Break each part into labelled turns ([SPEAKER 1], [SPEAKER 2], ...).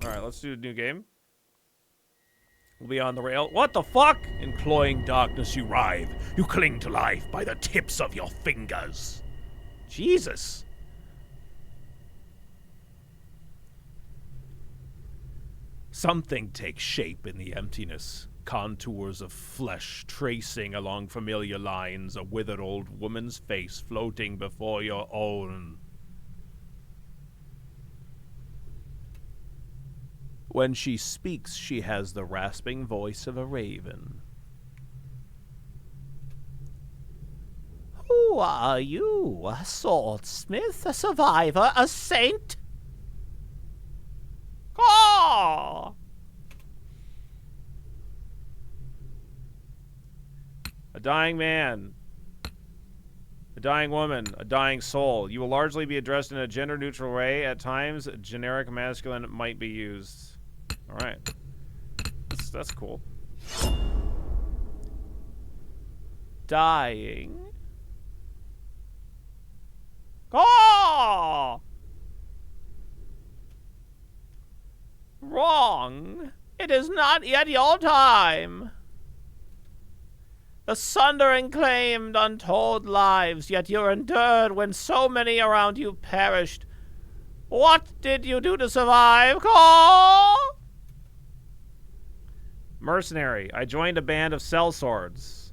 [SPEAKER 1] Alright, let's do a new game. We'll be on the rail. What the fuck?
[SPEAKER 2] In cloying darkness you writhe. You cling to life by the tips of your fingers.
[SPEAKER 1] Jesus.
[SPEAKER 2] Something takes shape in the emptiness. Contours of flesh tracing along familiar lines. A withered old woman's face floating before your own. When she speaks, she has the rasping voice of a raven.
[SPEAKER 3] Who are you? A swordsmith? A survivor? A saint? Caw!
[SPEAKER 1] A dying man. A dying woman. A dying soul. You will largely be addressed in a gender-neutral way. At times, generic masculine might be used. Alright. That's cool. Dying.
[SPEAKER 3] Caw! Wrong. It is not yet your time. The sundering claimed untold lives, yet you endured when so many around you perished. What did you do to survive, Caw?
[SPEAKER 1] Mercenary. I joined a band of sellswords.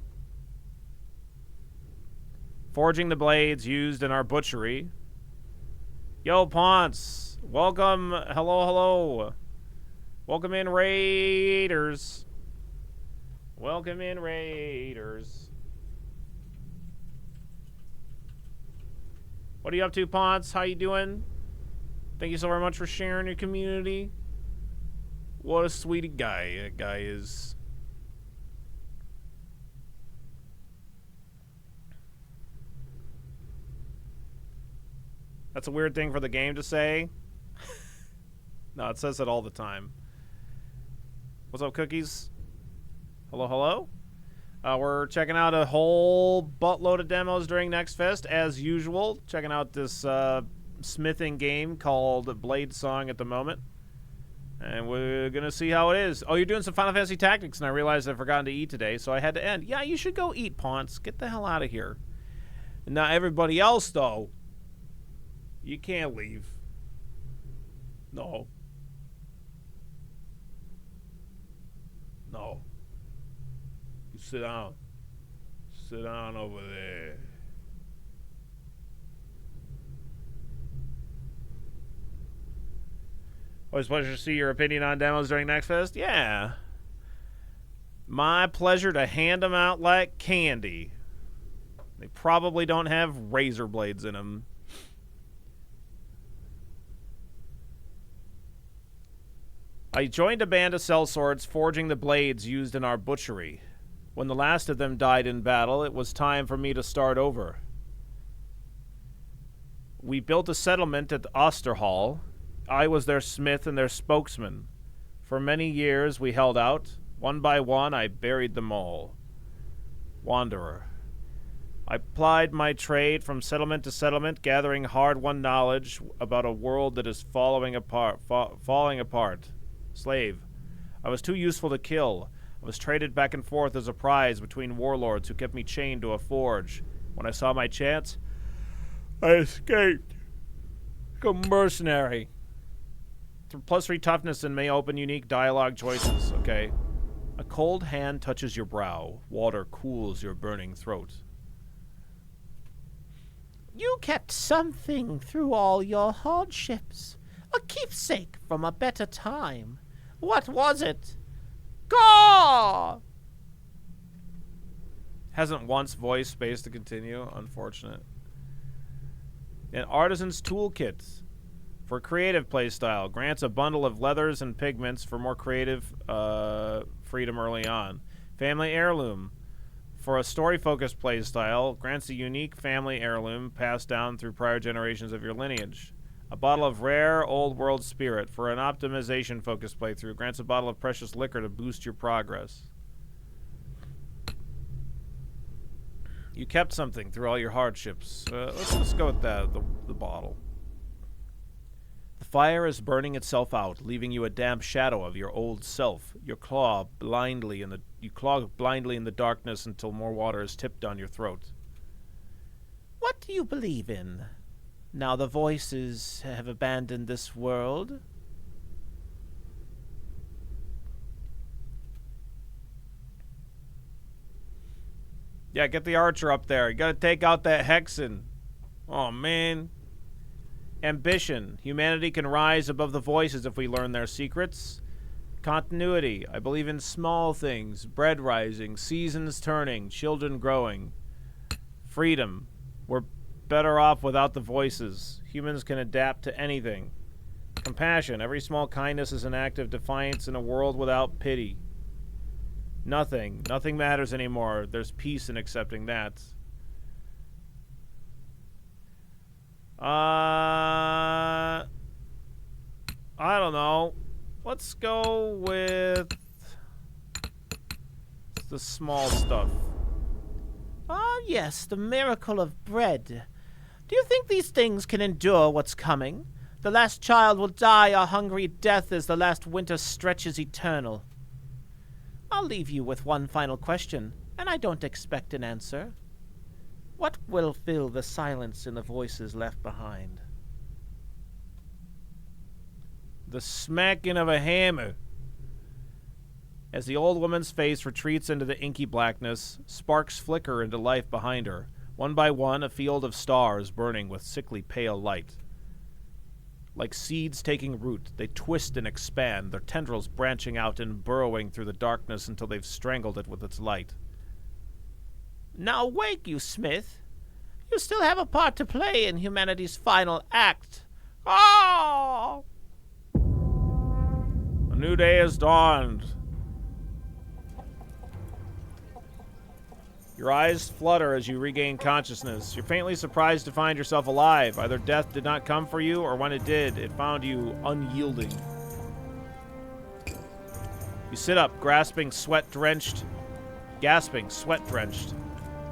[SPEAKER 1] Forging the blades used in our butchery. Yo, Ponce. Welcome. Hello, hello. Welcome in, Raiders. Welcome in, Raiders. What are you up to, Ponce? How you doing? Thank you so very much for sharing your community. What a sweet guy that guy is. That's a weird thing for the game to say. No, it says it all the time. What's up, Cookies? Hello, hello? We're checking out a whole buttload of demos during NextFest, as usual. Checking out this smithing game called Bladesong at the moment. And we're going to see how it is. Oh, you're doing some Final Fantasy Tactics, and I realized I've forgotten to eat today, so I had to end. Yeah, you should go eat, Ponce. Get the hell out of here. And now everybody else, though, you can't leave. No. No. You sit down. Sit down over there. Always a pleasure to see your opinion on demos during NextFest. Yeah. My pleasure to hand them out like candy. They probably don't have razor blades in them. I joined a band of sellswords forging the blades used in our butchery. When the last of them died in battle, it was time for me to start over. We built a settlement at Osterhall. I was their smith and their spokesman. For many years we held out. One by one I buried them all. Wanderer. I plied my trade from settlement to settlement, gathering hard-won knowledge about a world that is falling apart. Slave. I was too useful to kill. I was traded back and forth as a prize between warlords who kept me chained to a forge. When I saw my chance, I escaped. Like a mercenary. +3 toughness and may open unique dialogue choices. Okay. A cold hand touches your brow. Water cools your burning throat.
[SPEAKER 3] You kept something through all your hardships. A keepsake from a better time. What was it? Gaw!
[SPEAKER 1] Hasn't once voiced space to continue. Unfortunate. An artisan's toolkit. For creative playstyle, grants a bundle of leathers and pigments for more creative freedom early on. Family heirloom. For a story-focused playstyle, grants a unique family heirloom passed down through prior generations of your lineage. A bottle of rare old-world spirit. For an optimization-focused playthrough, grants a bottle of precious liquor to boost your progress. You kept something through all your hardships. Let's go with that, the bottle.
[SPEAKER 2] The fire is burning itself out, leaving you a damp shadow of your old self. You claw blindly in the darkness until more water is tipped down your throat.
[SPEAKER 3] What do you believe in? Now the voices have abandoned this world?
[SPEAKER 1] Yeah, get the archer up there. You gotta take out that hexen. Oh, man. Ambition. Humanity can rise above the voices if we learn their secrets. Continuity. I believe in small things. Bread rising, seasons turning, children growing. Freedom. We're better off without the voices. Humans can adapt to anything. Compassion. Every small kindness is an act of defiance in a world without pity. Nothing matters anymore. There's peace in accepting that. I don't know. Let's go with the small stuff.
[SPEAKER 3] Ah, yes, the miracle of bread. Do you think these things can endure what's coming? The last child will die a hungry death as the last winter stretches eternal. I'll leave you with one final question, and I don't expect an answer. What will fill the silence in the voices left behind?
[SPEAKER 1] The smacking of a hammer. As the old woman's face retreats into the inky blackness, sparks flicker into life behind her. One by one, a field of stars burning with sickly pale light. Like seeds taking root, they twist and expand, their tendrils branching out and burrowing through the darkness until they've strangled it with its light.
[SPEAKER 3] Now wake, you smith. You still have a part to play in humanity's final act. Oh!
[SPEAKER 1] A new day has dawned. Your eyes flutter as you regain consciousness. You're faintly surprised to find yourself alive. Either death did not come for you, or when it did, it found you unyielding. You sit up, gasping, sweat-drenched.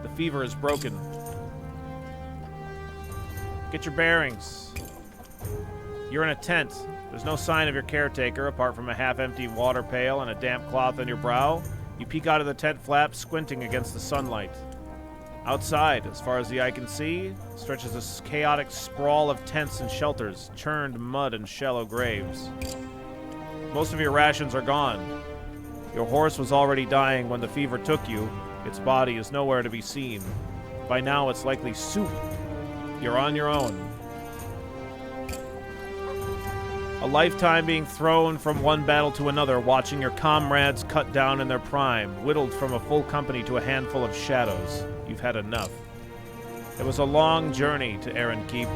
[SPEAKER 1] The fever is broken. Get your bearings. You're in a tent. There's no sign of your caretaker, apart from a half-empty water pail and a damp cloth on your brow. You peek out of the tent flap, squinting against the sunlight. Outside, as far as the eye can see, stretches a chaotic sprawl of tents and shelters, churned mud and shallow graves. Most of your rations are gone. Your horse was already dying when the fever took you. Its body is nowhere to be seen. By now, it's likely soup. You're on your own. A lifetime being thrown from one battle to another, watching your comrades cut down in their prime, whittled from a full company to a handful of shadows. You've had enough. It was a long journey to Aaron Keep.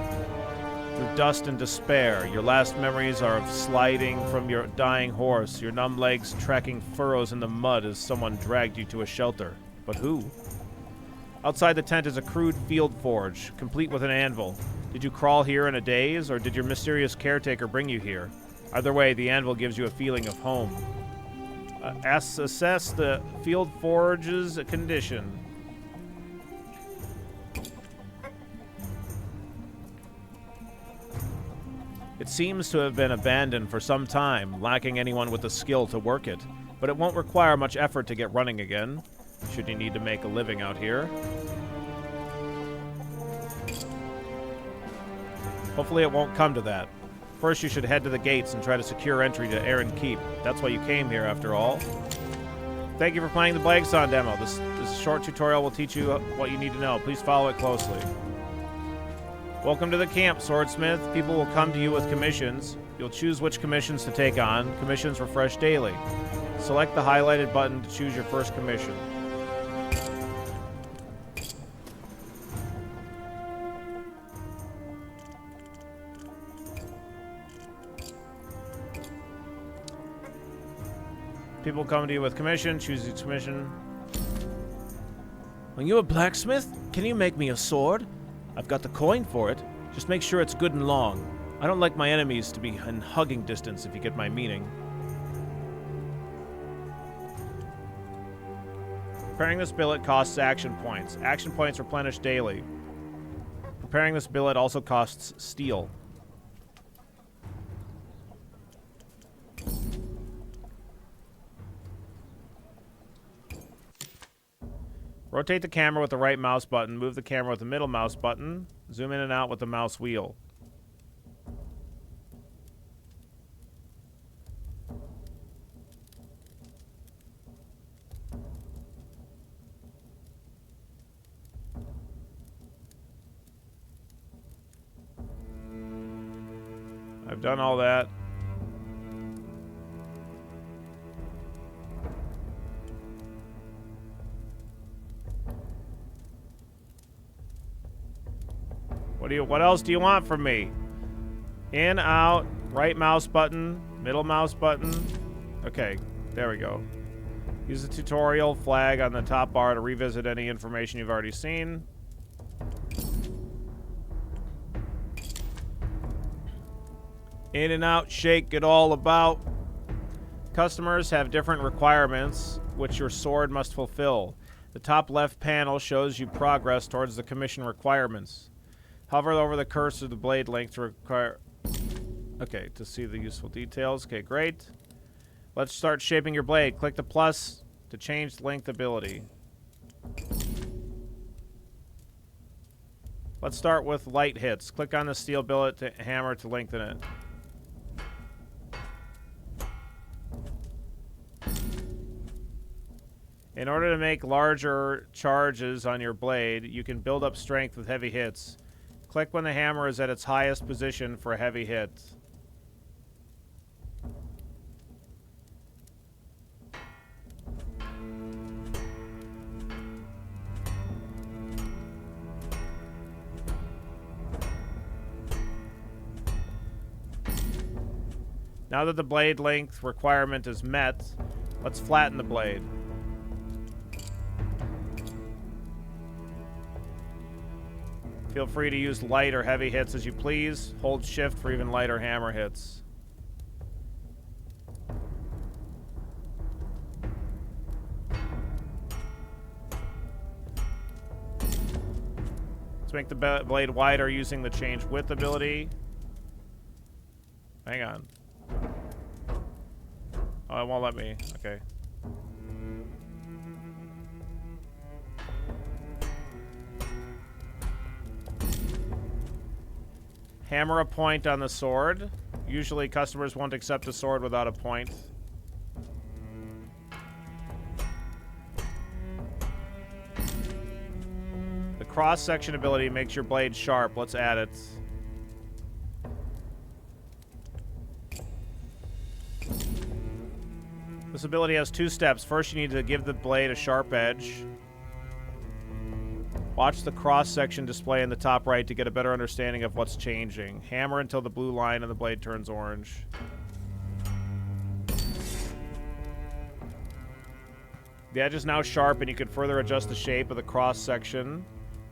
[SPEAKER 1] Through dust and despair, your last memories are of sliding from your dying horse, your numb legs tracking furrows in the mud as someone dragged you to a shelter. But who? Outside the tent is a crude field forge, complete with an anvil. Did you crawl here in a daze, or did your mysterious caretaker bring you here? Either way, the anvil gives you a feeling of home. Assess the field forge's condition. It seems to have been abandoned for some time, lacking anyone with the skill to work it. But it won't require much effort to get running again, should you need to make a living out here. Hopefully it won't come to that. First, you should head to the gates and try to secure entry to Aaron Keep. That's why you came here, after all. Thank you for playing the Bladesong demo. This short tutorial will teach you what you need to know. Please follow it closely. Welcome to the camp, Swordsmith. People will come to you with commissions. You'll choose which commissions to take on. Commissions refresh daily. Select the highlighted button to choose your first commission. People come to you with commission. Choose each commission.
[SPEAKER 3] Are you a blacksmith? Can you make me a sword? I've got the coin for it. Just make sure it's good and long.
[SPEAKER 1] I don't like my enemies to be in hugging distance, if you get my meaning. Preparing this billet costs action points. Action points replenish daily. Preparing this billet also costs steel. Rotate the camera with the right mouse button. Move the camera with the middle mouse button. Zoom in and out with the mouse wheel. I've done all that. What else do you want from me? In, out, right mouse button, middle mouse button. Okay, there we go. Use the tutorial flag on the top bar to revisit any information you've already seen. In and out, shake it all about. Customers have different requirements, which your sword must fulfill. The top left panel shows you progress towards the commission requirements. Hover over the cursor of the blade length to require... Okay, to see the useful details. Okay, great. Let's start shaping your blade. Click the plus to change the length ability. Let's start with light hits. Click on the steel billet to hammer to lengthen it. In order to make larger charges on your blade, you can build up strength with heavy hits. Click when the hammer is at its highest position for a heavy hit. Now that the blade length requirement is met, let's flatten the blade. Feel free to use light or heavy hits as you please. Hold shift for even lighter hammer hits. Let's make the blade wider using the change width ability. Hang on. Oh, it won't let me. Okay. Hammer a point on the sword. Usually customers won't accept a sword without a point. The cross-section ability makes your blade sharp. Let's add it. This ability has two steps. First, you need to give the blade a sharp edge. Watch the cross-section display in the top right to get a better understanding of what's changing. Hammer until the blue line on the blade turns orange. The edge is now sharp and you can further adjust the shape of the cross-section.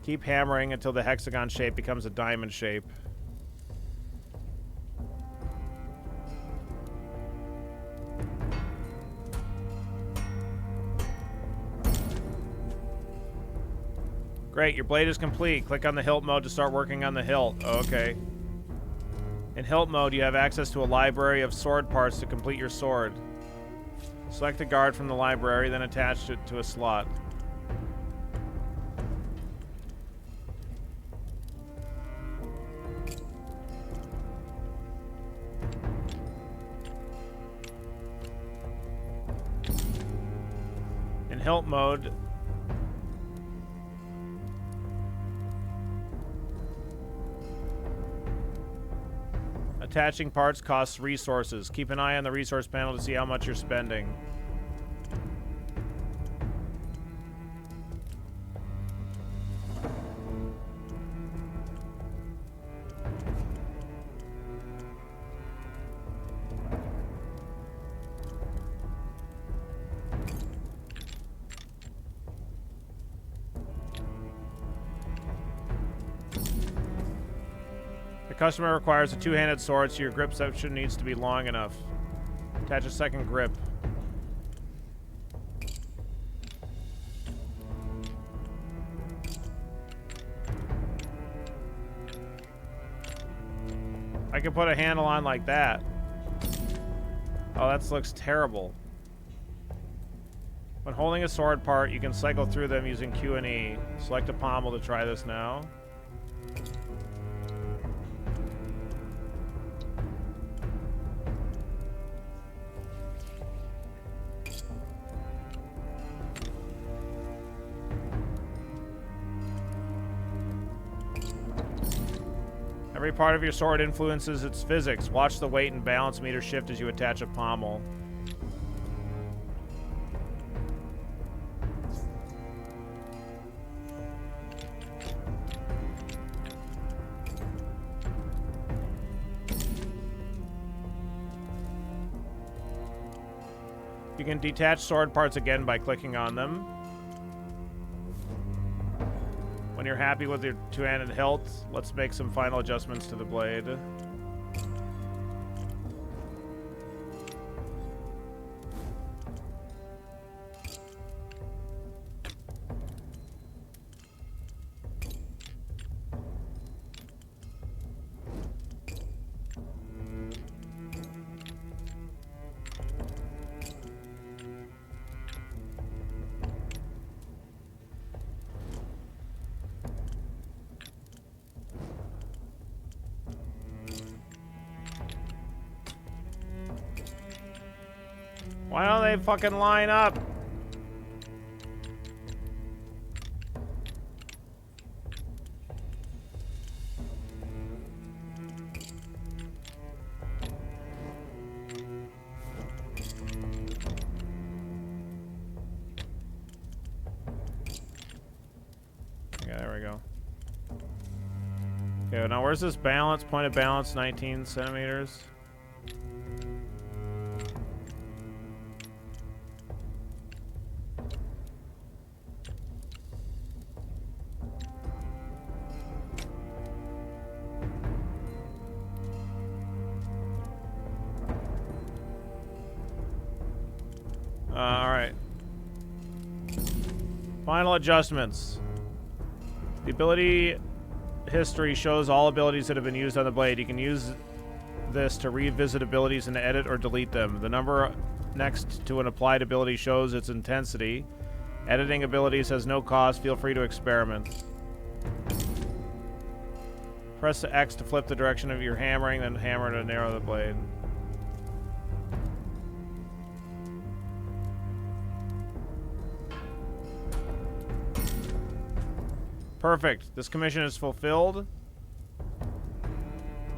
[SPEAKER 1] Keep hammering until the hexagon shape becomes a diamond shape. Great, your blade is complete. Click on the hilt mode to start working on the hilt. Oh, okay. In hilt mode, you have access to a library of sword parts to complete your sword. Select a guard from the library, then attach it to a slot. In hilt mode, attaching parts costs resources. Keep an eye on the resource panel to see how much you're spending. The customer requires a two-handed sword, so your grip section needs to be long enough. Attach a second grip. I can put a handle on like that. Oh, that looks terrible. When holding a sword part, you can cycle through them using Q and E. Select a pommel to try this now. Every part of your sword influences its physics. Watch the weight and balance meter shift as you attach a pommel. You can detach sword parts again by clicking on them. When you're happy with your two-handed hilt, let's make some final adjustments to the blade. Why don't they fucking line up? Okay, there we go. Okay, now where's this balance? Point of balance, 19 centimeters. Alright. Final adjustments. The ability history shows all abilities that have been used on the blade. You can use this to revisit abilities and edit or delete them. The number next to an applied ability shows its intensity. Editing abilities has no cost. Feel free to experiment. Press X to flip the direction of your hammering, then hammer to narrow the blade. Perfect. This commission is fulfilled.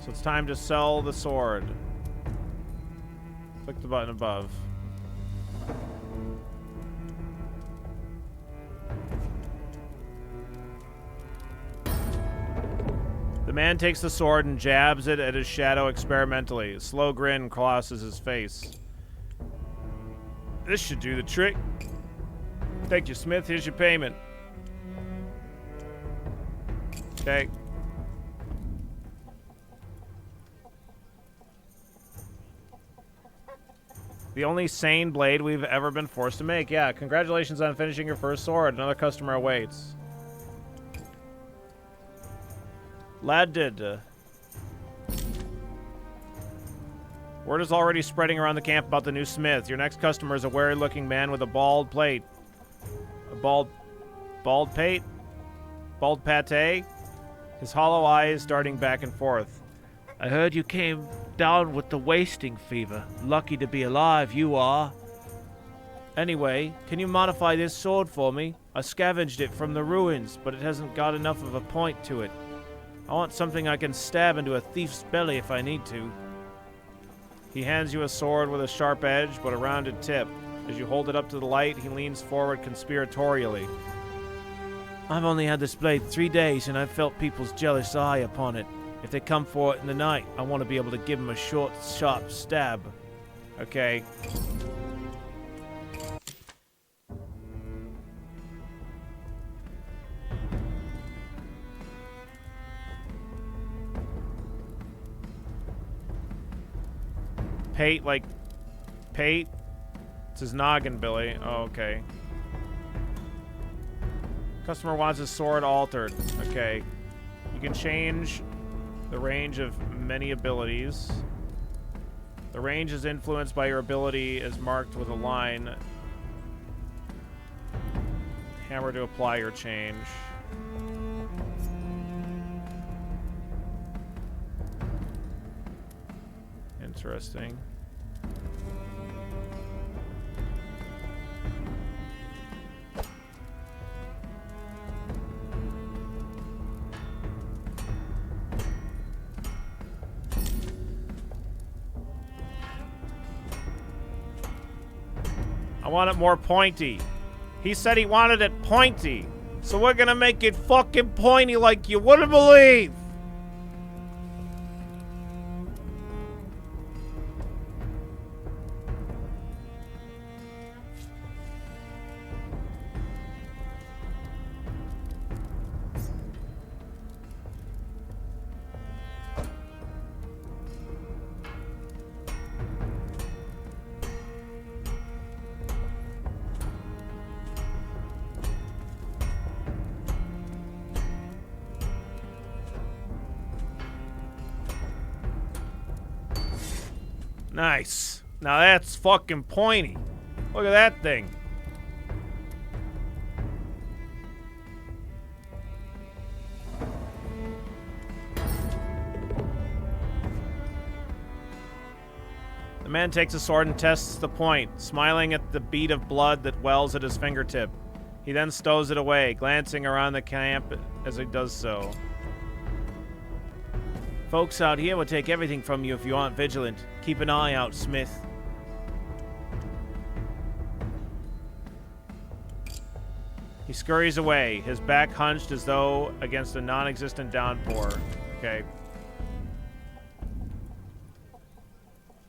[SPEAKER 1] So it's time to sell the sword. Click the button above. The man takes the sword and jabs it at his shadow experimentally. A slow grin crosses his face. This should do the trick. Thank you, Smith. Here's your payment. Okay. The only sane blade we've ever been forced to make. Yeah, congratulations on finishing your first sword. Another customer awaits. Lad did. Word is already spreading around the camp about the new smith. Your next customer is a wary-looking man with a bald plate. A bald pate? Bald pate? His hollow eyes darting back and forth.
[SPEAKER 3] I heard you came down with the wasting fever. Lucky to be alive, you are. Anyway, can you modify this sword for me? I scavenged it from the ruins, but it hasn't got enough of a point to it. I want something I can stab into a thief's belly if I need to. He hands you a sword with a sharp edge, but a rounded tip. As you hold it up to the light, he leans forward conspiratorially. I've only had this blade 3 days, and I've felt people's jealous eye upon it. If they come for it in the night, I want to be able to give them a short, sharp stab.
[SPEAKER 1] Okay. Pate, like... Pate? It's his noggin, Billy. Oh, okay. Customer wants his sword altered. Okay. You can change the range of many abilities. The range is influenced by your ability as marked with a line. Hammer to apply your change. Interesting. I want it more pointy. He said he wanted it pointy. So we're gonna make it fucking pointy like you wouldn't believe. Nice. Now that's fucking pointy. Look at that thing. The man takes a sword and tests the point, smiling at the bead of blood that wells at his fingertip. He then stows it away, glancing around the camp as he does so. Folks out here will take everything from you if you aren't vigilant. Keep an eye out, Smith. He scurries away, his back hunched as though against a non-existent downpour. Okay.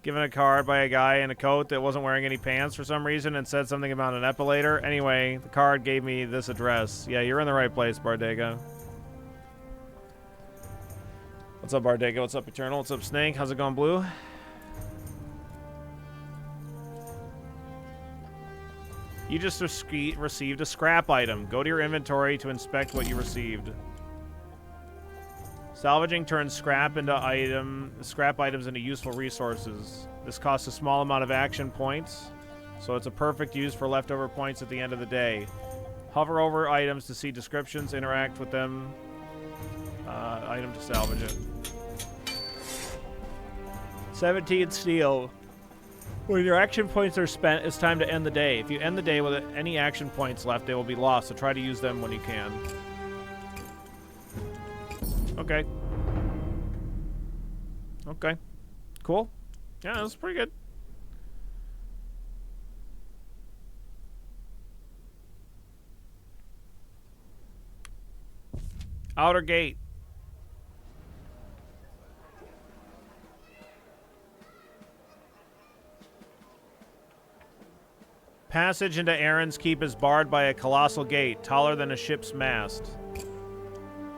[SPEAKER 1] Given a card by a guy in a coat that wasn't wearing any pants for some reason and said something about an epilator. Anyway, the card gave me this address. Yeah, you're in the right place, Bardega. What's up, Bardega? What's up, Eternal? What's up, Snake? How's it going, Blue? You just received a scrap item. Go to your inventory to inspect what you received. Salvaging turns scrap items into useful resources. This costs a small amount of action points, so it's a perfect use for leftover points at the end of the day. Hover over items to see descriptions, interact with them. Item to salvage it. 17 steel. When your action points are spent, it's time to end the day. If you end the day with any action points left, they will be lost, so try to use them when you can. Okay. Okay. Cool. Yeah, that's pretty good. Outer gate. Passage into Aaron's Keep is barred by a colossal gate, taller than a ship's mast.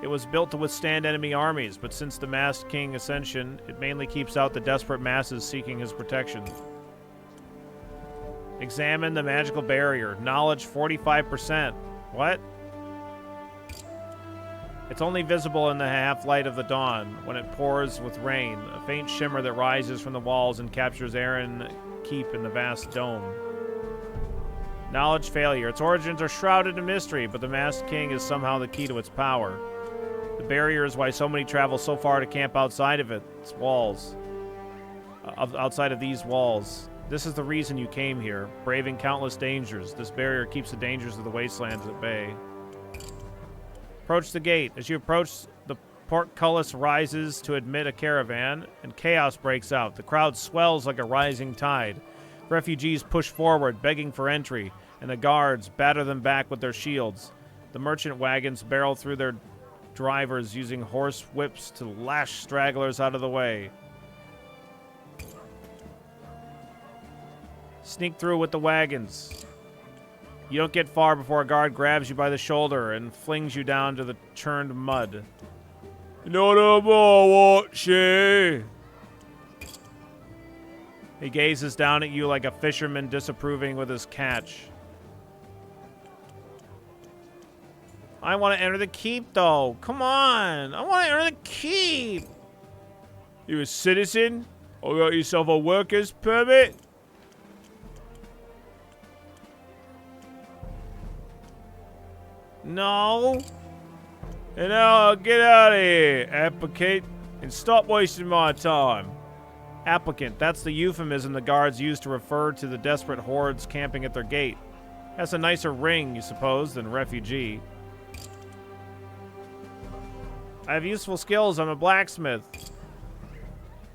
[SPEAKER 1] It was built to withstand enemy armies, but since the Masked King Ascension, it mainly keeps out the desperate masses seeking his protection. Examine the magical barrier. Knowledge 45%. What? It's only visible in the half-light of the dawn, when it pours with rain, a faint shimmer that rises from the walls and captures Aaron Keep in the vast dome. Knowledge failure. Its origins are shrouded in mystery, but the Masked King is somehow the key to its power. The barrier is why so many travel so far to camp outside of its walls. Outside of these walls. This is the reason you came here, braving countless dangers. This barrier keeps the dangers of the wastelands at bay. Approach the gate. As you approach, the portcullis rises to admit a caravan, and chaos breaks out. The crowd swells like a rising tide. Refugees push forward, begging for entry, and the guards batter them back with their shields. The merchant wagons barrel through their drivers using horse whips to lash stragglers out of the way. Sneak through with the wagons. You don't get far before a guard grabs you by the shoulder and flings you down to the churned mud. No more watching. He gazes down at you like a fisherman disapproving with his catch. I want to enter the keep, though. Come on. I want to enter the keep. You a citizen? Or got yourself a worker's permit? No. And now get out of here, applicant, and stop wasting my time. Applicant, that's the euphemism the guards use to refer to the desperate hordes camping at their gate. That's a nicer ring, you suppose, than refugee. I have useful skills. I'm a blacksmith.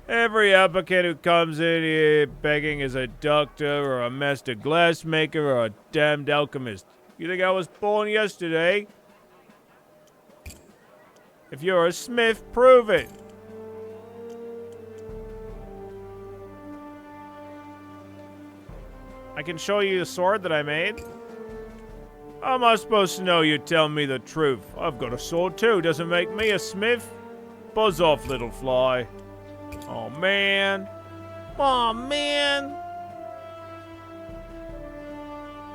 [SPEAKER 1] Every applicant who comes in here begging is a doctor or a master glassmaker or a damned alchemist. You think I was born yesterday? If you're a smith, prove it. I can show you the sword that I made. How am I supposed to know you tell me the truth? I've got a sword too. Doesn't make me a smith. Buzz off, little fly. Oh, man.
[SPEAKER 3] Aw, man.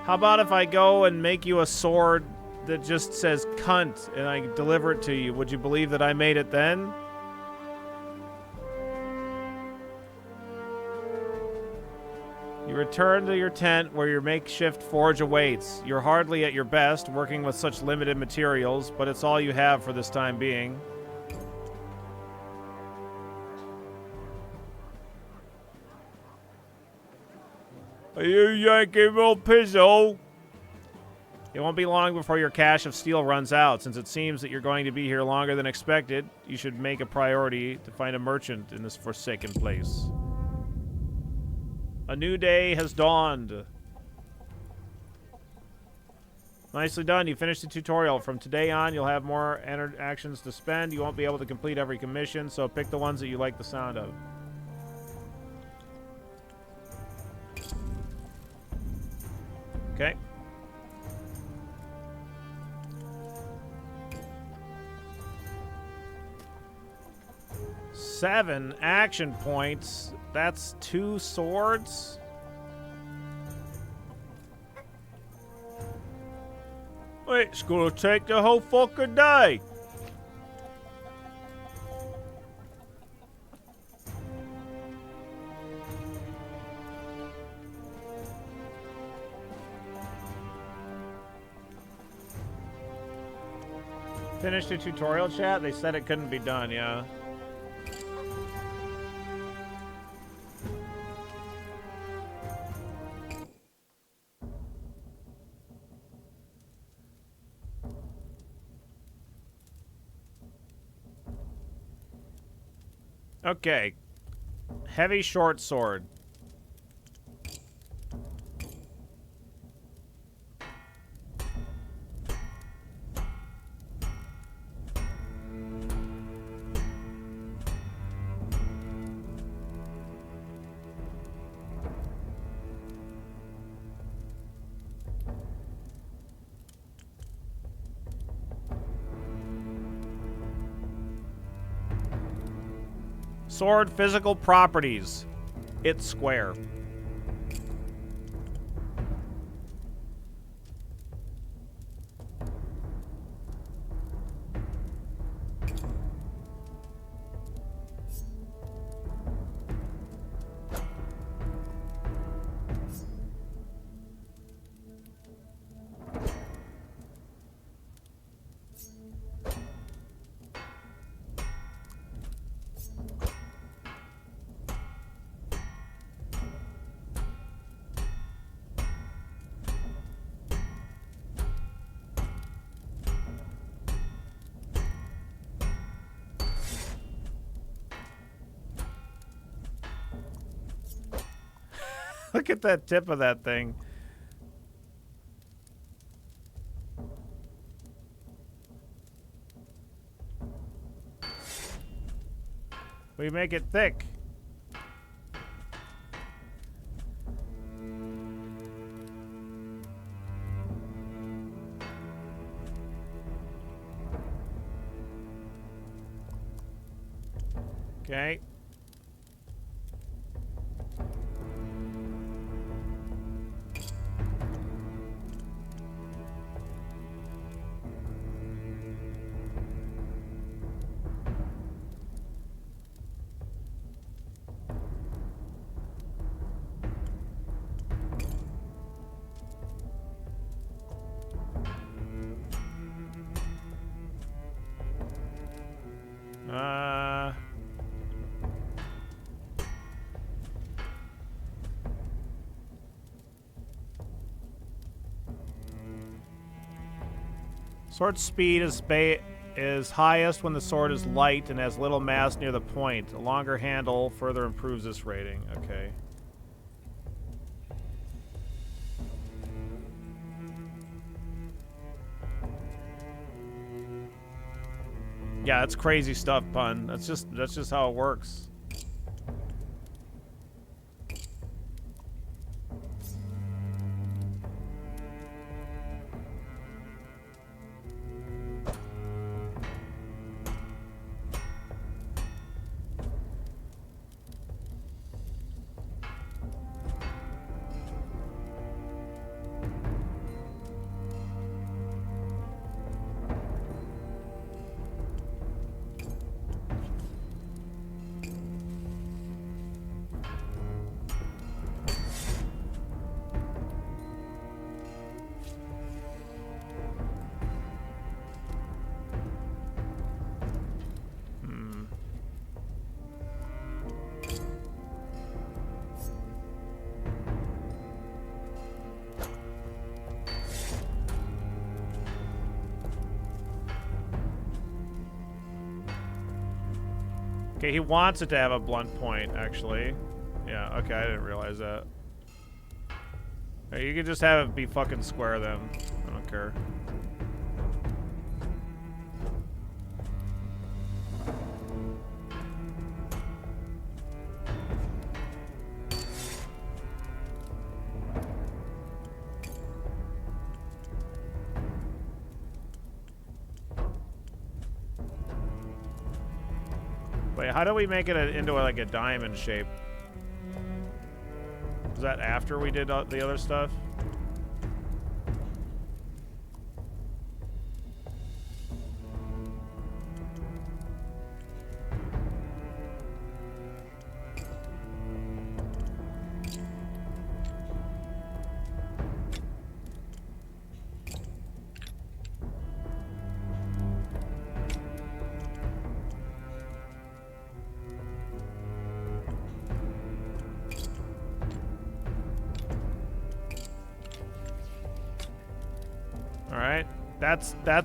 [SPEAKER 1] How about if I go and make you a sword that just says cunt and I deliver it to you? Would you believe that I made it then? You return to your tent where your makeshift forge awaits. You're hardly at your best, working with such limited materials, but it's all you have for this time being. Are you yanking more pizzle? It won't be long before your cache of steel runs out. Since it seems that you're going to be here longer than expected, you should make a priority to find a merchant in this forsaken place. A new day has dawned. Nicely done. You finished the tutorial. From today on, you'll have more actions to spend. You won't be able to complete every commission, so pick the ones that you like the sound of. Okay. Seven action points. That's 2 swords. It's gonna take the whole fucking day. Finished the tutorial, chat? They said it couldn't be done, yeah. Okay. Heavy short sword. Sword physical properties. It's square. Look at that tip of that thing. We make it thick. Okay. Sword speed is highest when the sword is light and has little mass near the point. A longer handle further improves this rating. Okay. Yeah, that's crazy stuff, Pun. That's just how it works. Okay, he wants it to have a blunt point, actually. Yeah, okay, I didn't realize that. Hey, you can just have it be fucking square then. I don't care. Wait, how do we make it into like a diamond shape? Was that after we did the other stuff?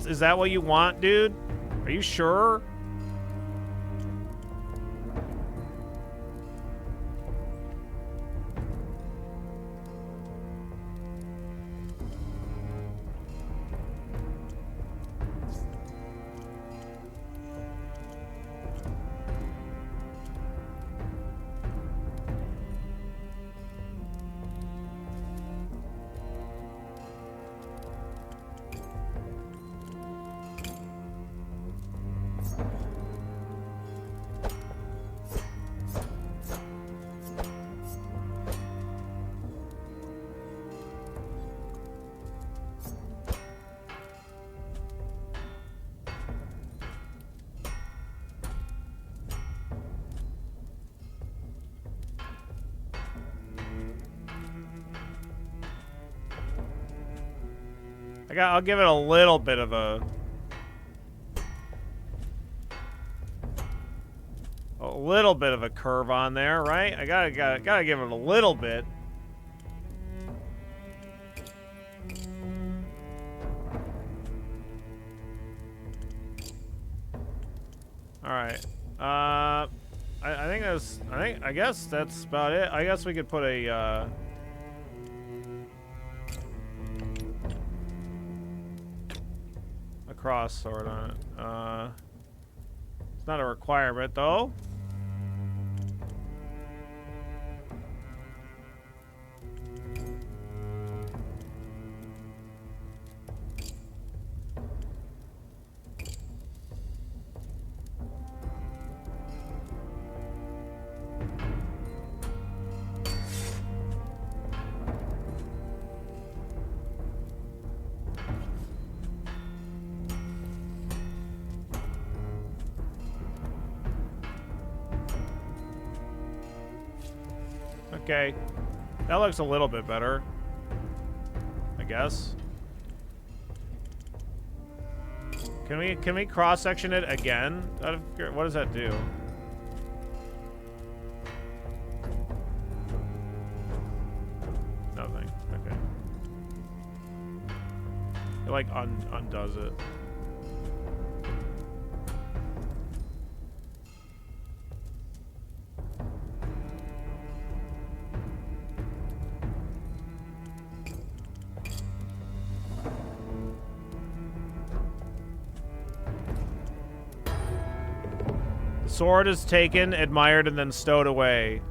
[SPEAKER 1] Is that what you want, dude? Are you sure? I'll give it a little bit of a curve on there, right? I gotta give it a little bit. All right. I guess that's about it. I guess we could put a cross sword on it. It's not a requirement though. Okay, that looks a little bit better, I guess. Can we cross-section it again? What does that do? Nothing. Okay. It like undoes it. Sword is taken, admired, and then stowed away.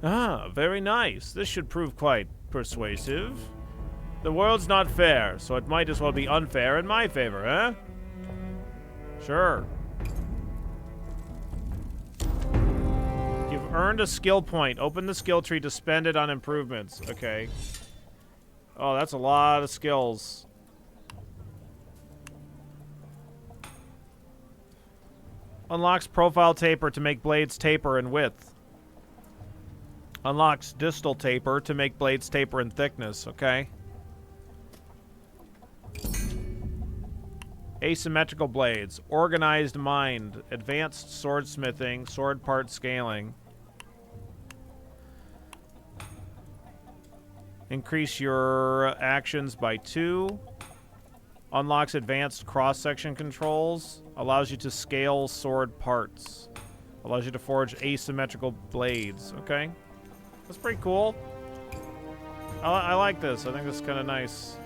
[SPEAKER 1] Ah, very nice. This should prove quite persuasive. The world's not fair, so it might as well be unfair in my favor, eh? Sure. You've earned a skill point. Open the skill tree to spend it on improvements. Okay. Oh, that's a lot of skills. Unlocks profile taper to make blades taper in width. Unlocks distal taper to make blades taper in thickness. Okay. Asymmetrical blades. Organized mind. Advanced swordsmithing. Sword part scaling. Increase your actions by 2. Unlocks advanced cross-section controls. Allows you to scale sword parts. Allows you to forge asymmetrical blades. Okay. That's pretty cool. I like this. I think this is kind of nice.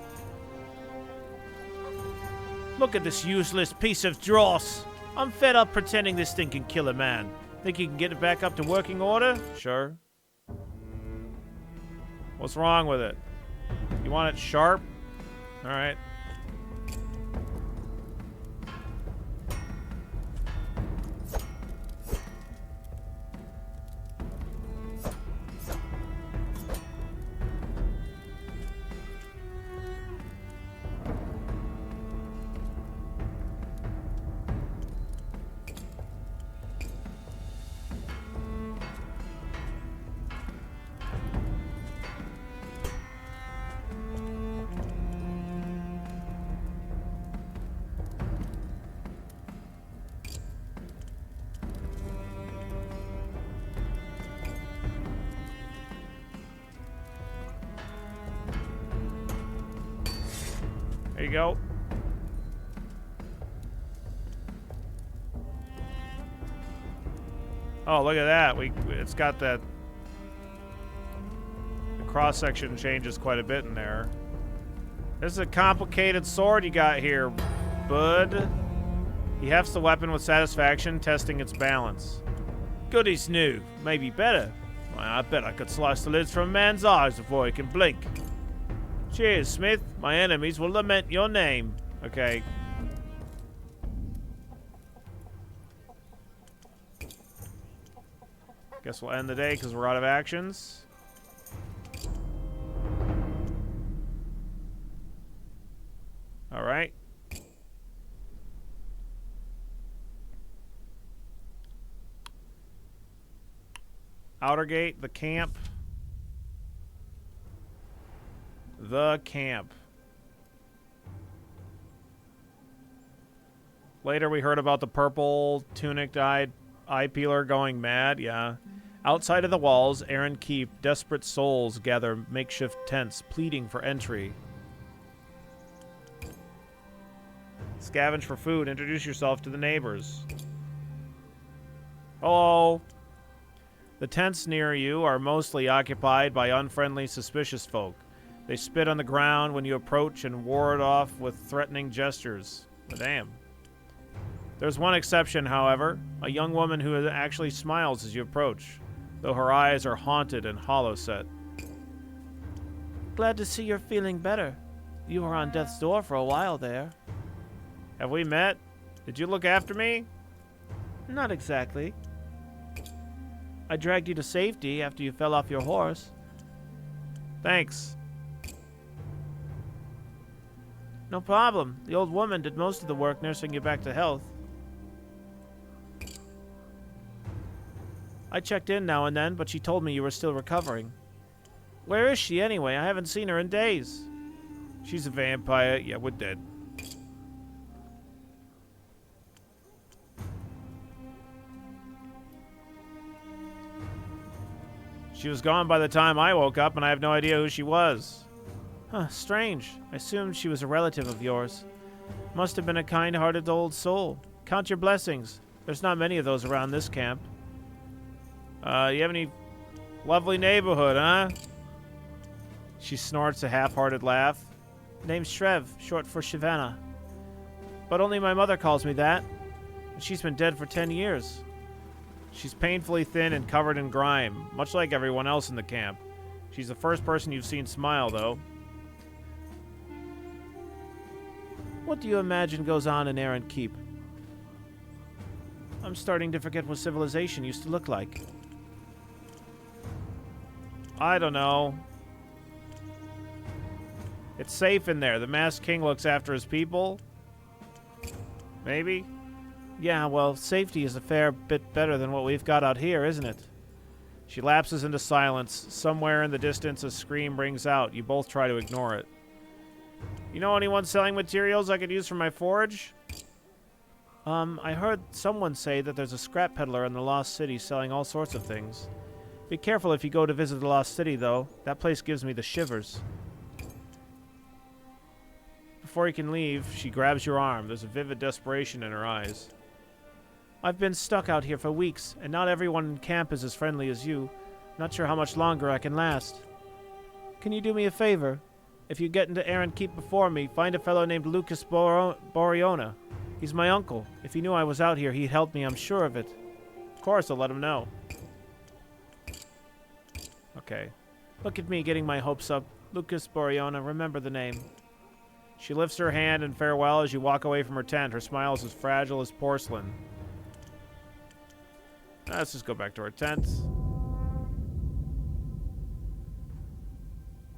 [SPEAKER 3] Look at this useless piece of dross. I'm fed up pretending this thing can kill a man. Think you can get it back up to working order?
[SPEAKER 1] Sure. What's wrong with it? You want it sharp? Alright. There you go. Oh, look at that. It's got that. The cross section changes quite a bit in there. This is a complicated sword you got here, bud. He hefts the weapon with satisfaction, testing its balance. Goodies new. Maybe better. Well, I bet I could slice the lids from a man's eyes before he can blink. Cheers, Smith. My enemies will lament your name. Okay. Guess we'll end the day because we're out of actions. All right. Outer gate, the camp. The camp. Later we heard about the purple tunic-eyed eye peeler going mad. Yeah. Outside of the walls, Aaron Keep, desperate souls gather makeshift tents, pleading for entry. Scavenge for food. Introduce yourself to the neighbors. Hello. The tents near you are mostly occupied by unfriendly, suspicious folk. They spit on the ground when you approach and ward off with threatening gestures. Well, damn. There's one exception, however, a young woman who actually smiles as you approach, though her eyes are haunted and hollow-set.
[SPEAKER 3] Glad to see you're feeling better. You were on death's door for a while there.
[SPEAKER 1] Have we met? Did you look after me?
[SPEAKER 3] Not exactly. I dragged you to safety after you fell off your horse.
[SPEAKER 1] Thanks.
[SPEAKER 3] No problem. The old woman did most of the work nursing you back to health. I checked in now and then, but she told me you were still recovering. Where is she anyway? I haven't seen her in days.
[SPEAKER 1] She's a vampire. Yeah, we're dead. She was gone by the time I woke up, and I have no idea who she was.
[SPEAKER 3] Huh, strange. I assumed she was a relative of yours. Must have been a kind-hearted old soul. Count your blessings. There's not many of those around this camp.
[SPEAKER 1] You have any lovely neighborhood, huh? She snorts a half-hearted laugh.
[SPEAKER 3] Name's Shrev, short for Shivana. But only my mother calls me that.
[SPEAKER 1] She's been dead for 10 years. She's painfully thin and covered in grime, much like everyone else in the camp. She's the first person you've seen smile, though.
[SPEAKER 3] What do you imagine goes on in Aaron Keep? I'm starting to forget what civilization used to look like.
[SPEAKER 1] I don't know. It's safe in there. The Masked King looks after his people. Maybe?
[SPEAKER 3] Yeah, well, safety is a fair bit better than what we've got out here, isn't it?
[SPEAKER 1] She lapses into silence. Somewhere in the distance, a scream rings out. You both try to ignore it. You know anyone selling materials I could use for my forge?
[SPEAKER 3] I heard someone say that there's a scrap peddler in the Lost City selling all sorts of things. Be careful if you go to visit the Lost City, though. That place gives me the shivers.
[SPEAKER 1] Before you can leave, she grabs your arm. There's a vivid desperation in her eyes.
[SPEAKER 3] I've been stuck out here for weeks, and not everyone in camp is as friendly as you. Not sure how much longer I can last. Can you do me a favor? If you get into Aaron Keep before me, find a fellow named Lucas Boriona. He's my uncle. If he knew I was out here, he'd help me, I'm sure of it.
[SPEAKER 1] Of course, I'll let him know.
[SPEAKER 3] Okay. Look at me getting my hopes up. Lucas Boriona, remember the name.
[SPEAKER 1] She lifts her hand in farewell as you walk away from her tent. Her smile is as fragile as porcelain. Let's just go back to our tent.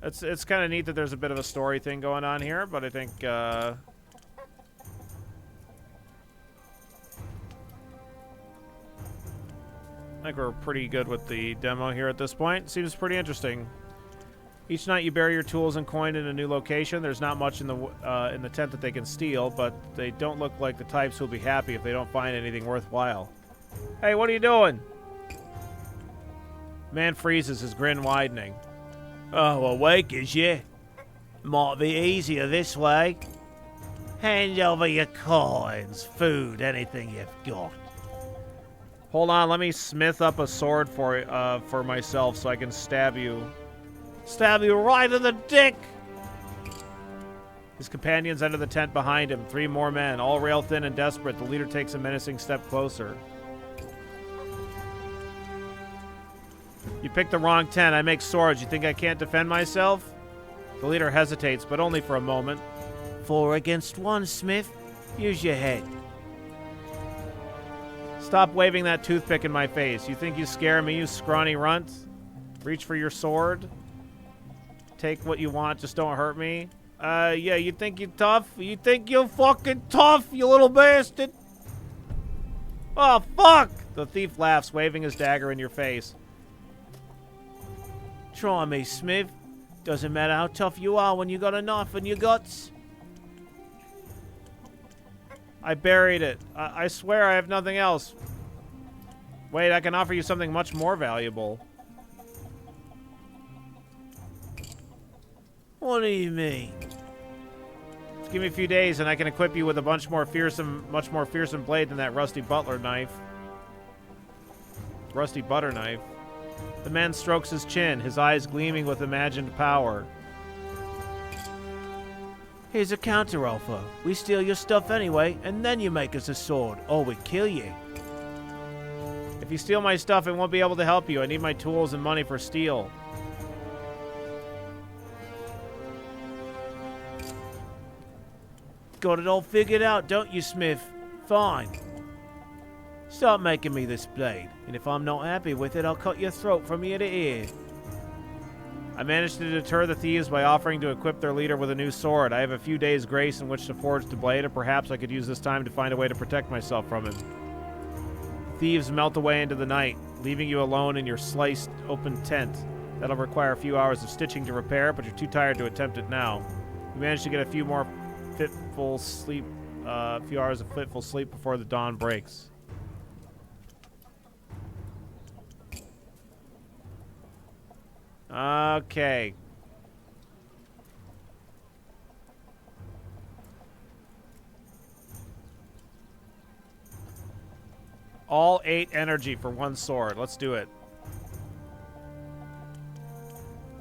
[SPEAKER 1] It's kind of neat that there's a bit of a story thing going on here, but I think we're pretty good with the demo here at this point. Seems pretty interesting. Each night you bury your tools and coin in a new location. There's not much in the tent that they can steal, but they don't look like the types who'll be happy if they don't find anything worthwhile. Hey, what are you doing? Man freezes, his grin widening.
[SPEAKER 3] Oh, awake is you? Might be easier this way. Hand over your coins, food, anything you've got.
[SPEAKER 1] Hold on, let me smith up a sword for myself so I can stab you.
[SPEAKER 3] Stab you right in the dick!
[SPEAKER 1] His companions enter the tent behind him. 3 more men, all rail thin and desperate. The leader takes a menacing step closer. You picked the wrong tent. I make swords. You think I can't defend myself? The leader hesitates, but only for a moment.
[SPEAKER 3] 4 against 1, Smith. Use your head.
[SPEAKER 1] Stop waving that toothpick in my face. You think you scare me, you scrawny runt? Reach for your sword. Take what you want, just don't hurt me. Yeah, you think you're tough? You think you're fucking tough, you little bastard? Oh, fuck! The thief laughs, waving his dagger in your face.
[SPEAKER 3] Try me, Smith. Doesn't matter how tough you are when you got a knife in your guts.
[SPEAKER 1] I buried it. I swear I have nothing else. Wait, I can offer you something much more valuable.
[SPEAKER 3] What do you mean?
[SPEAKER 1] Just give me a few days and I can equip you with a much more fearsome blade than that rusty butter knife. The man strokes his chin, his eyes gleaming with imagined power.
[SPEAKER 3] Here's a counteroffer. We steal your stuff anyway, and then you make us a sword, or we kill you.
[SPEAKER 1] If you steal my stuff, I won't be able to help you. I need my tools and money for steel.
[SPEAKER 3] Got it all figured out, don't you, Smith? Fine. Start making me this blade, and if I'm not happy with it, I'll cut your throat from ear to ear.
[SPEAKER 1] I managed to deter the thieves by offering to equip their leader with a new sword. I have a few days' grace in which to forge the blade, and perhaps I could use this time to find a way to protect myself from him. The thieves melt away into the night, leaving you alone in your sliced open tent. That'll require a few hours of stitching to repair, but you're too tired to attempt it now. You managed to get a few hours of fitful sleep before the dawn breaks. Okay. All 8 energy for 1 sword. Let's do it.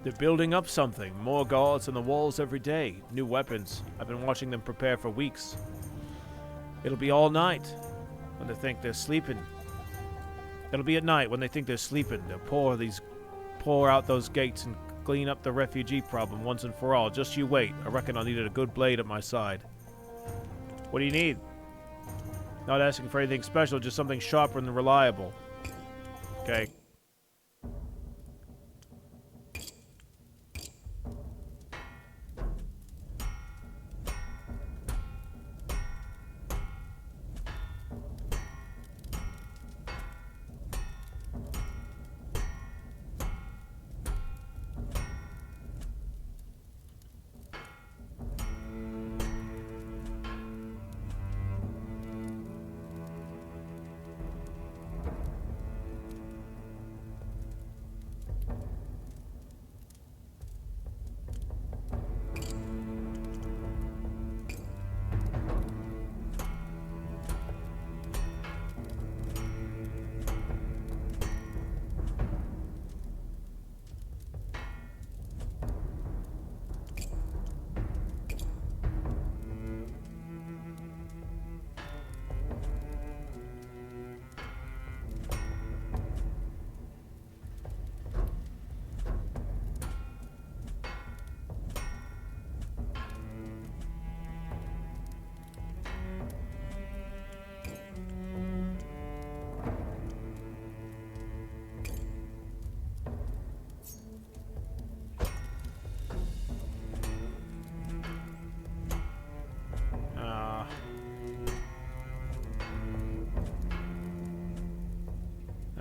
[SPEAKER 2] They're building up something. More guards on the walls every day. New weapons. I've been watching them prepare for weeks. It'll be all night.
[SPEAKER 1] when they think they're sleeping. It'll be at night when they think they're sleeping. They'll pour out those gates and clean up the refugee problem once and for all. Just you wait. I reckon I'll need a good blade at my side. What do you need? Not asking for anything special, just something sharper and reliable. Okay.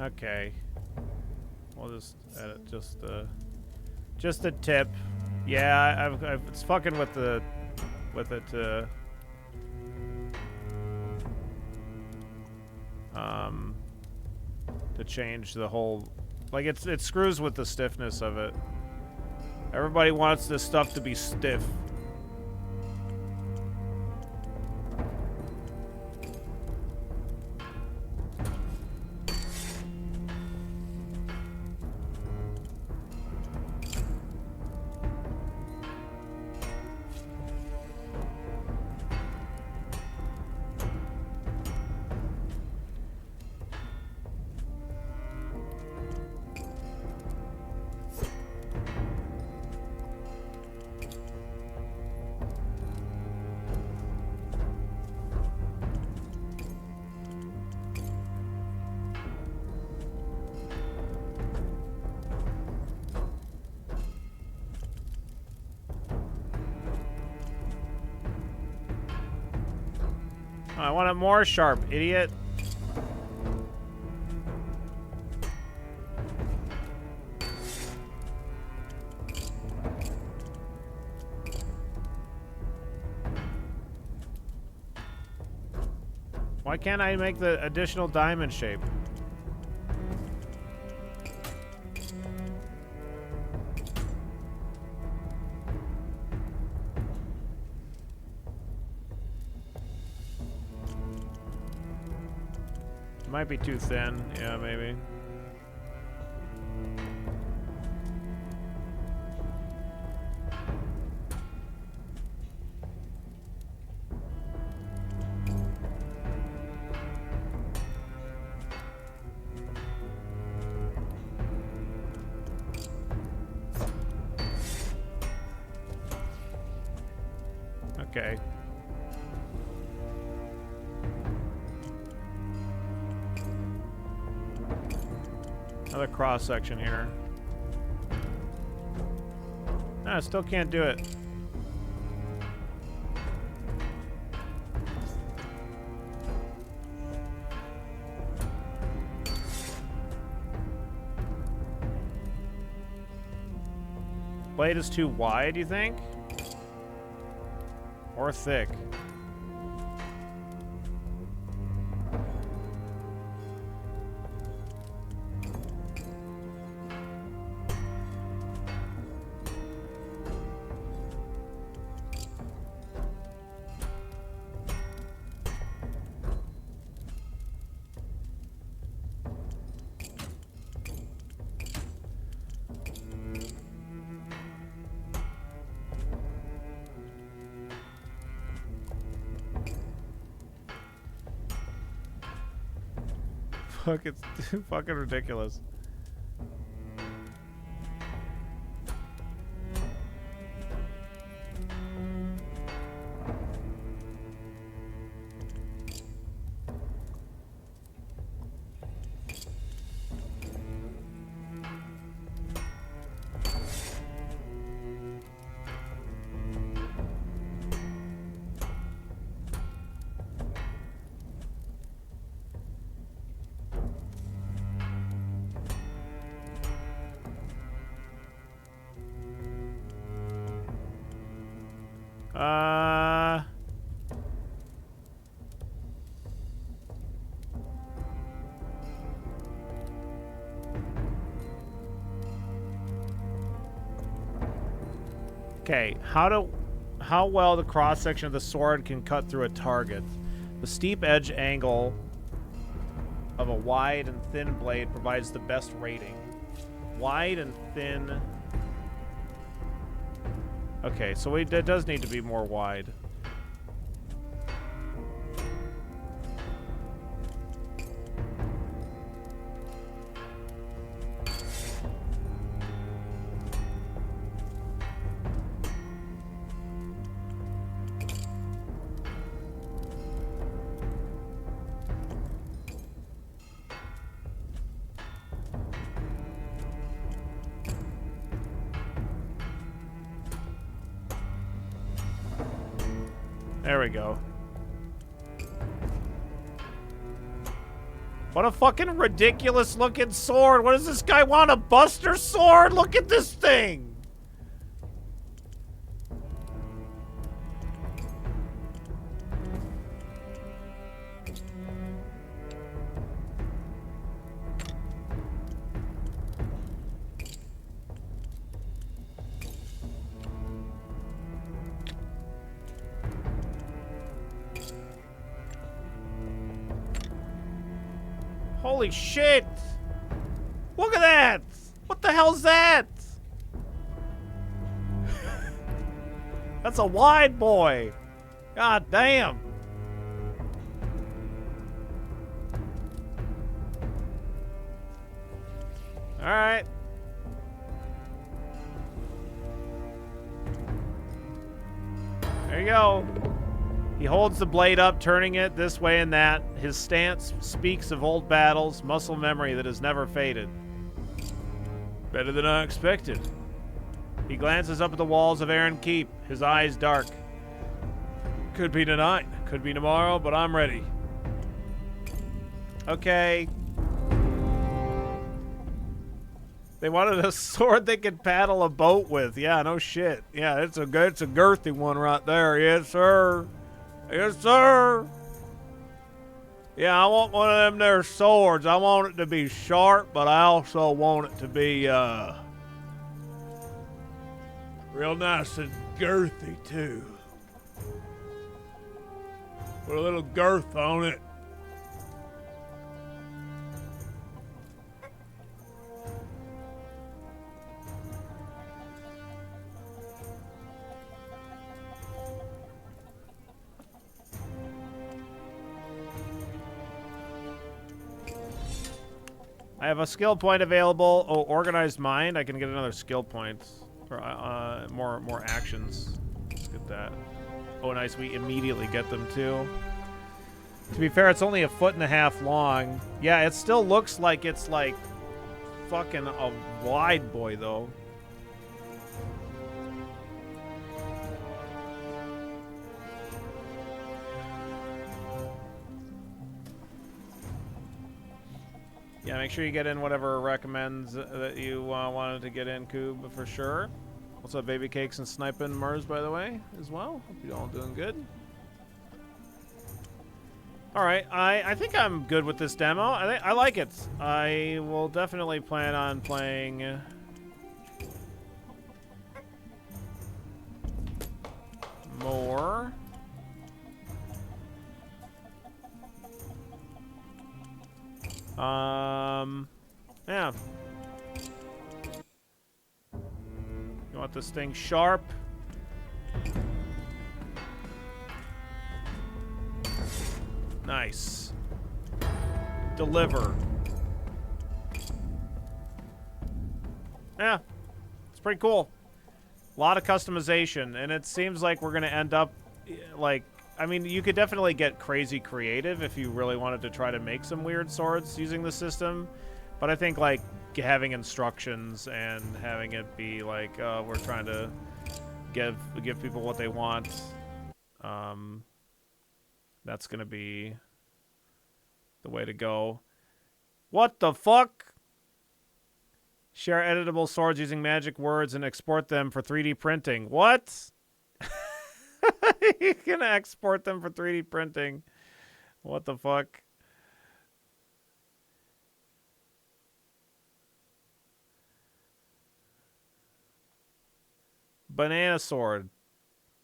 [SPEAKER 1] Okay. We'll just edit just a tip. Yeah, I've it's fucking with it to change the whole, like it screws with the stiffness of it. Everybody wants this stuff to be stiff. I want it more sharp, idiot. Why can't I make the additional diamond shape? Might be too thin. Yeah, maybe. Okay. Another cross section here. No, I still can't do it. Blade is too wide, you think? Or thick? fuck? It's too fucking ridiculous. Okay, how well the cross-section of the sword can cut through a target. The steep edge angle of a wide and thin blade provides the best rating. Wide and thin. Okay, so it does need to be more wide. There we go. What a fucking ridiculous looking sword. What does this guy want? A Buster sword? Look at this thing. Holy shit! Look at that! What the hell's that? That's a wide boy. God damn. All right. There you go. He holds the blade up, turning it this way and that. His stance speaks of old battles, muscle memory that has never faded. Better than I expected. He glances up at the walls of Aaron Keep, his eyes dark. Could be tonight, could be tomorrow, but I'm ready. Okay. They wanted a sword they could paddle a boat with. Yeah, no shit. Yeah, it's a girthy one right there. Yes, sir. Yes, sir. Yeah, I want one of them there swords. I want it to be sharp, but I also want it to be, real nice and girthy, too. Put a little girth on it. I have a skill point available. Oh, organized mind. I can get another skill point for more actions. Let's get that. Oh, nice. We immediately get them too. To be fair, it's only 1.5 feet long. Yeah, it still looks like it's like fucking a wide boy though. Yeah, make sure you get in whatever recommends that you wanted to get in, Coob, for sure. What's up, Baby Cakes and Sniping Mers, by the way, as well. Hope you're all doing good. All right, I think I'm good with this demo. I like it. I will definitely plan on playing more. Yeah. You want this thing sharp? Nice. Deliver. Yeah, it's pretty cool. A lot of customization, and it seems like we're gonna end up like. I mean, you could definitely get crazy creative if you really wanted to try to make some weird swords using the system, but I think like having instructions and having it be like we're trying to give people what they want. That's gonna be the way to go. What the fuck? Share editable swords using magic words and export them for 3D printing. What? You can export them for 3D printing. What the fuck? Banana sword.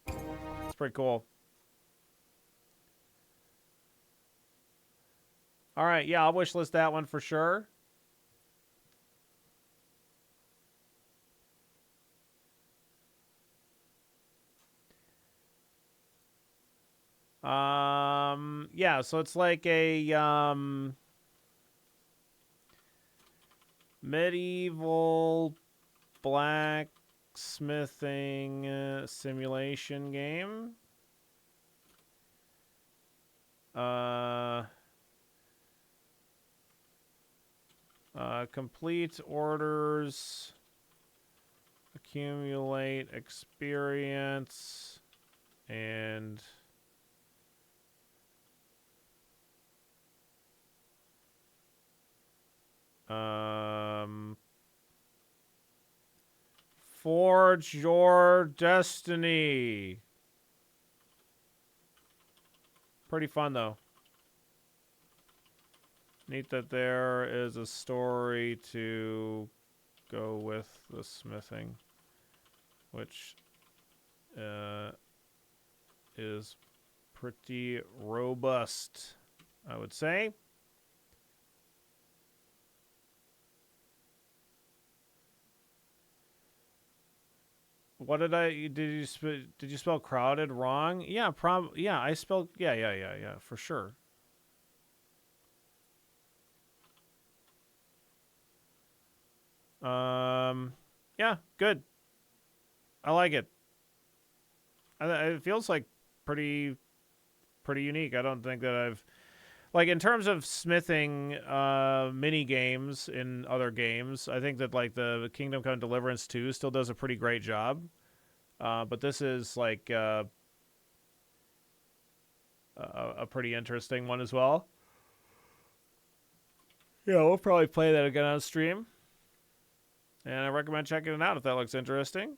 [SPEAKER 1] It's pretty cool. All right, yeah, I'll wishlist that one for sure. Yeah, so it's like a medieval blacksmithing simulation game. Complete orders, accumulate experience, and forge your destiny. Pretty fun, though. Neat that there is a story to go with the smithing, which is pretty robust, I would say. What did I did you spell crowded wrong? Yeah, yeah, I spelled yeah, for sure. Yeah, good. I like it. It feels like pretty unique. I don't think that I've like in terms of smithing mini games in other games, I think that like the Kingdom Come Deliverance 2 still does a pretty great job. But this is like a pretty interesting one as well. Yeah, we'll probably play that again on stream. And I recommend checking it out if that looks interesting.